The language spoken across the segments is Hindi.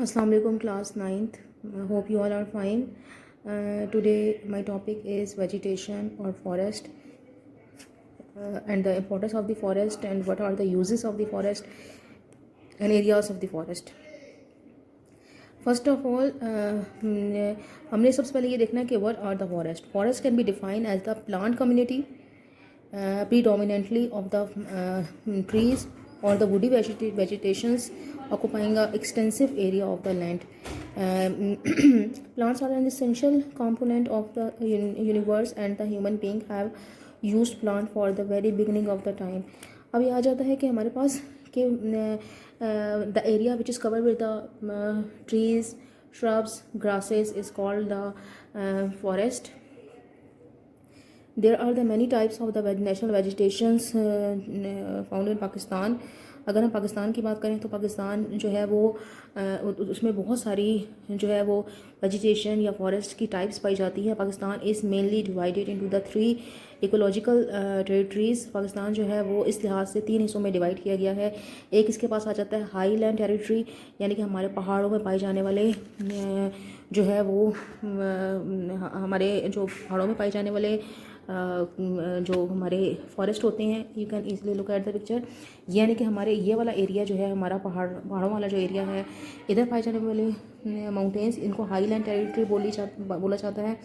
Assalamu alaikum class 9th. Hope you all are fine. Today my topic is vegetation or forest and the importance of the forest and what are the uses of the forest and areas of the forest. First of all, हमने सबसे पहले ये देखना है कि what are the forest. Forest can be defined as the plant community predominantly of the trees or the woody vegetations occupying an extensive area of the land. Plants are an essential component of the universe and the human being have used plant for the very beginning of the time. अब ये आ जाता है कि हमारे पास कि the area which is covered with the trees, shrubs, grasses is called the forest. There are the many types of the national vegetations found in Pakistan. अगर हम पाकिस्तान की बात करें तो पाकिस्तान जो है वो उसमें बहुत सारी जो है वो वेजिटेशन या फॉरेस्ट की टाइप्स पाई जाती है. Pakistan is mainly divided into the 3 ecological territories. Pakistan जो है वो इस लिहाज से 3 हिस्सों में डिवाइड किया गया है. एक इसके पास आ जाता है हाई लैंड टेरिटरी, यानी कि हमारे पहाड़ों में पाए जाने वाले जो है वो हमारे जो पहाड़ों में पाए जाने वाले जो हमारे फॉरेस्ट होते हैं. You can easily look at the picture. यानी कि हमारे ये वाला एरिया जो है हमारा पहाड़ों वाला जो एरिया है, इधर पाए जाने वाले माउंटेन्स इनको हाई लैंड टेरिटरी बोला जाता है.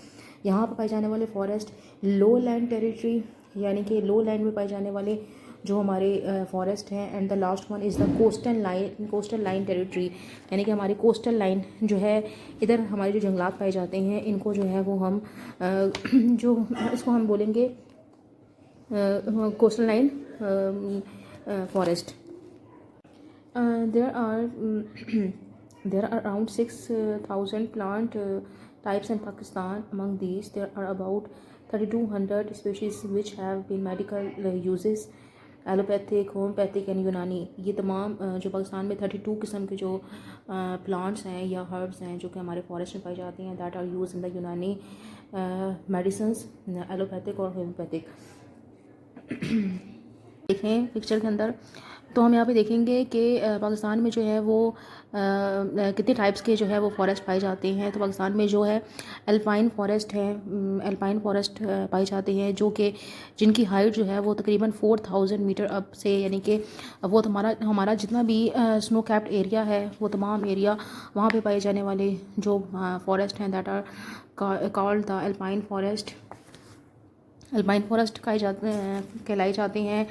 यहाँ पर पाए जाने वाले फॉरेस्ट लो लैंड टेरिटरी, यानी कि लो लैंड में पाए जाने वाले जो हमारे फॉरेस्ट हैं. And the last one is the coastal line territory, यानी कि हमारी कोस्टल लाइन जो है इधर हमारे जो जंगलात पाए जाते हैं इनको जो है वो हम जो इसको हम बोलेंगे coastal line forest. there are around 6,000 plant types in Pakistan. Among these there are about 3,200 species which have been medical uses, allopathic, homeopathic and यूनानी. ये तमाम जो पाकिस्तान में 32 किस्म के जो प्लांट्स हैं या हर्ब्स हैं जो कि हमारे फॉरेस्ट में पाई जाती हैं, that are use in the Unani medicines, allopathic और होम्योपैथिक. देखें पिक्चर के अंदर तो हम यहाँ पे देखेंगे कि पाकिस्तान में जो है वो कितने टाइप्स के जो है वो फॉरेस्ट पाए जाते हैं. तो पाकिस्तान में जो है अल्पाइन फॉरेस्ट है, अल्पाइन फॉरेस्ट पाए जाते हैं जो कि जिनकी हाइट जो है वो तकरीबन 4,000 मीटर अप से, यानी कि वो हमारा जितना भी स्नो कैप्ड एरिया है वो तमाम एरिया वहाँ पे पाए जाने वाले जो फॉरेस्ट हैं that are called the alpine forest. Alpine forest कहलाई जाते हैं.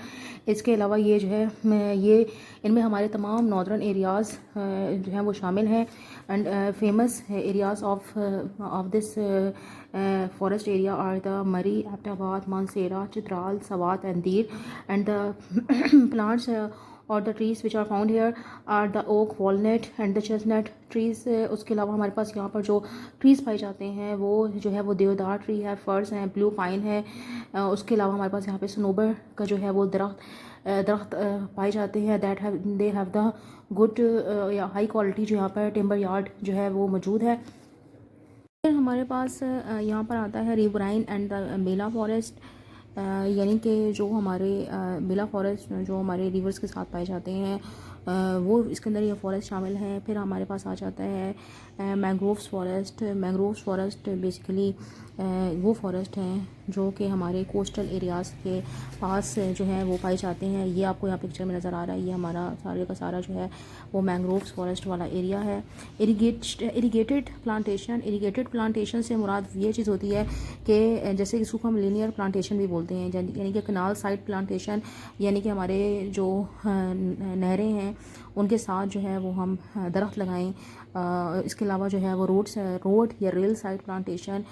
इसके अलावा ये जो है ये इनमें हमारे तमाम नॉर्दर्न एरियाज़ जो हैं वो शामिल हैं. And famous areas of this forest area are the Murree, Abbottabad, Mansehra, Chitral, Swat and Dir. And the plants और the trees which are found here are the oak, walnut and the chestnut trees. उसके अलावा हमारे पास यहाँ पर जो ट्रीज़ पाए जाते हैं वो जो है वो देवदार ट्री है, फर्स हैं, ब्लू पाइन है. उसके अलावा हमारे पास यहाँ पे सनोबर का जो है वो दरख्त पाए जाते हैं. दे हैव द गुड या हाई क्वालिटी जो यहाँ पर टिम्बर यार्ड जो है वो मौजूद है. फिर हमारे पास यहाँ पर आता है riverine and the bela forest, यानी कि जो हमारे बेला फॉरेस्ट जो हमारे रिवर्स के साथ पाए जाते हैं वो इसके अंदर ये फॉरेस्ट शामिल हैं. फिर हमारे पास आ जाता है mangroves forest. Mangroves forest basically वो फॉरेस्ट हैं जो कि हमारे कोस्टल एरियाज़ के पास जो है वो पाए जाते हैं. ये आपको यहाँ पिक्चर में नज़र आ रहा है, ये हमारा सारे का सारा जो है वो मैंग्रोव्स फॉरेस्ट वाला एरिया है. इरीगेटेड प्लांटेशन से मुराद ये चीज़ होती है कि जैसे इसको हम लीनियर प्लांटेशन भी बोलते हैं, यानी कि कनाल साइड प्लांटेशन, यानी कि हमारे जो नहरें हैं उनके साथ जो है वो हम दरख्त लगाएं. इसके अलावा जो है वो रोड या रेल साइड प्लांटेशन,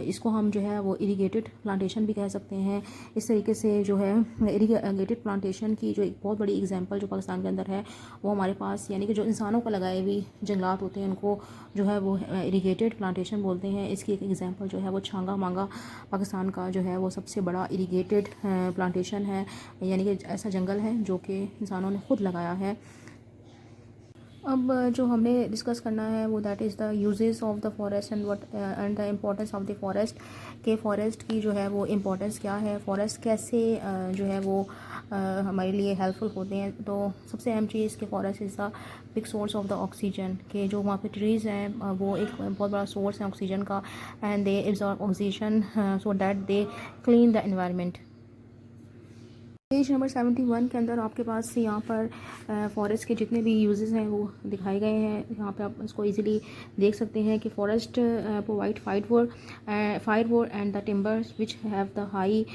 इसको हम जो है वो इरीगेटेड प्लांटेशन भी कह सकते हैं. इस तरीके से जो है इरीगेटेड प्लांटेशन की जो एक बहुत बड़ी एग्जांपल जो पाकिस्तान के अंदर है वो हमारे पास, यानी कि जो इंसानों को लगाए हुए जंगलात होते हैं उनको जो है वो इरीगेटेड प्लांटेशन बोलते हैं. इसकी एक एग्जांपल जो है वो छांगा मांगा पाकिस्तान का जो है वो सबसे बड़ा इरीगेटेड प्लांटेशन है, यानी कि ऐसा जंगल है जो कि इंसानों ने खुद लगाया है. अब जो हमने डिस्कस करना है वो that is the uses of the forest and the importance of the forest. के फॉरेस्ट की जो है वो इम्पोर्टेंस क्या है, फॉरेस्ट कैसे जो है वो हमारे लिए हेल्पफुल होते हैं। तो सबसे अहम चीज़ कि forest is the big source of the oxygen, के जो वहाँ पे ट्रीज़ हैं वो एक बहुत बड़ा सोर्स है ऑक्सीजन का, and they absorb oxygen so that they clean the environment. Page number 71 के अंदर आपके पास यहाँ पर फॉरेस्ट के जितने भी यूजेस हैं वो दिखाए गए हैं। यहाँ पे आप इसको इजीली देख सकते हैं कि forest provide fire would and the timbers which have the high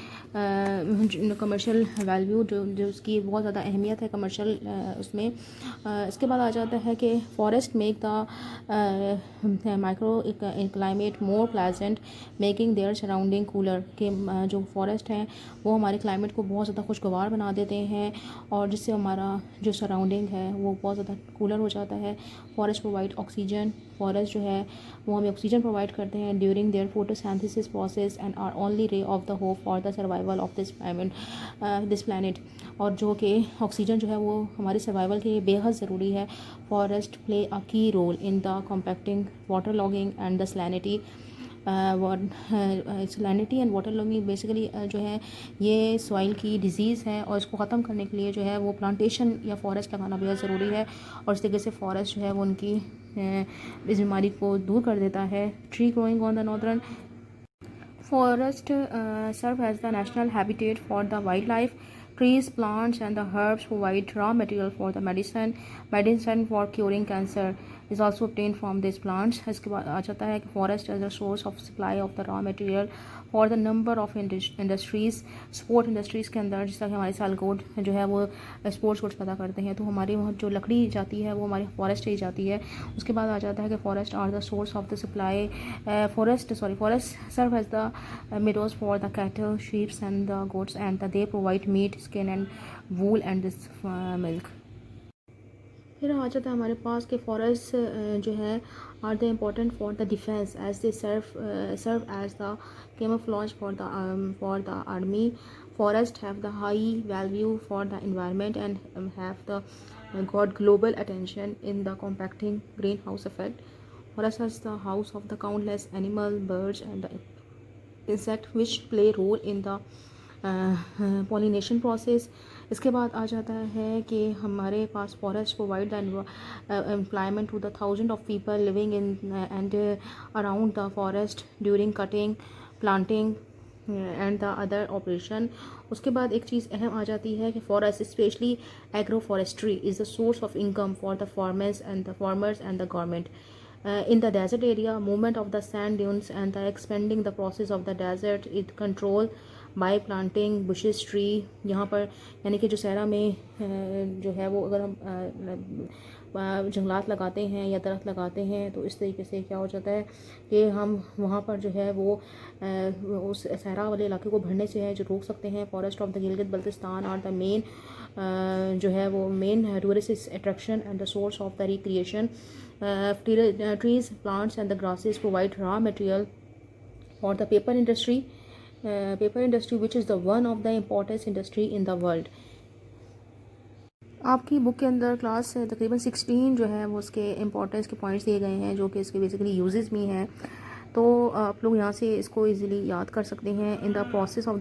commercial value, जो उसकी बहुत ज़्यादा अहमियत है कमर्शियल उसमें। इसके बाद आ जाता है कि forest make the micro climate more pleasant, making their surrounding cooler, के जो फॉरेस्ट हैं वो हमारे क्लाइमेट को बहुत ज़्यादा खुशगवार बना देते हैं और जिससे हमारा जो सराउंडिंग है वो बहुत ज़्यादा कूलर हो जाता है। फॉरेस्ट प्रोवाइड ऑक्सीजन, फॉरेस्ट जो है वो हमें ऑक्सीजन प्रोवाइड करते हैं during their photosynthesis process and are only ray of the hope for the survival of this planet. और जो कि ऑक्सीजन जो है वो हमारी सर्वाइवल के लिए बेहद ज़रूरी है। Forest play a key role in the compacting waterlogging and the salinity salinity and waterlogging. Basically जो है ये सॉइल की डिजीज़ है और इसको ख़त्म करने के लिए जो है वो प्लांटेशन या फॉरेस्ट लगाना बेहद ज़रूरी है, और इस तरीके से फॉरेस्ट जो है वो उनकी इस बीमारी को दूर कर देता है। Tree growing on the northern forest serve as the national habitat for the wildlife. Trees, plants, and the herbs provide raw material for the medicine for curing cancer is also obtained from these plants. इसके बाद आ जाता है कि forest as a source of supply of the raw material for the number of industries. Sport industries के अंदर जिस तरह हमारे सालकोट जो है वो स्पोर्ट्स गुड्स पैदा करते हैं, तो हमारी वहाँ जो लकड़ी जाती है वो हमारी फॉरेस्ट से ही जाती है। उसके बाद आ जाता है कि forest are the source of the supply, forest serve as the meadows for the cattle, sheep and the goats, and they provide meat, skin and wool and this milk. फिर आ जाता है हमारे पास के फॉरेस्ट जो है are the important for the defence as they serve as the camouflage for the army. Forests have the high value for the environment and have the got global attention in the compacting greenhouse effect. Forest is the house of the countless animal, birds and the insect which play role in the pollination process. इसके बाद आ जाता है कि हमारे पास forest provide the employment to the thousand of people living in and around the forest during cutting, planting and the other operation. उसके बाद एक चीज़ अहम आ जाती है कि forest specially agro forestry is the source of income for the farmers and the government. In the desert area, movement of the sand dunes and the expanding the process of the desert is controlled by planting bushes tree. यहाँ पर यानी कि जो सहरा में जो है वो अगर हम जंगलात लगाते हैं या दरख्त लगाते हैं तो इस तरीके से क्या हो जाता है कि हम वहाँ पर जो है वो उस सहरा वाले इलाके को भरने से है जो रोक सकते हैं। Forest of the Gilgit Baltistan और द मेन जो है वो main tourist attraction and the source of the recreation. Trees, plants and the grasses provide raw material for the paper industry which is the one of the importance industry in the world. आपकी बुक के अंदर क्लास तकरीबन 16 जो है वो उसके इम्पोर्टेंस के पॉइंट्स दिए गए हैं जो कि इसके बेसिकली यूजेस भी हैं, तो आप लोग यहाँ से इसको इजीली याद कर सकते हैं. In the process of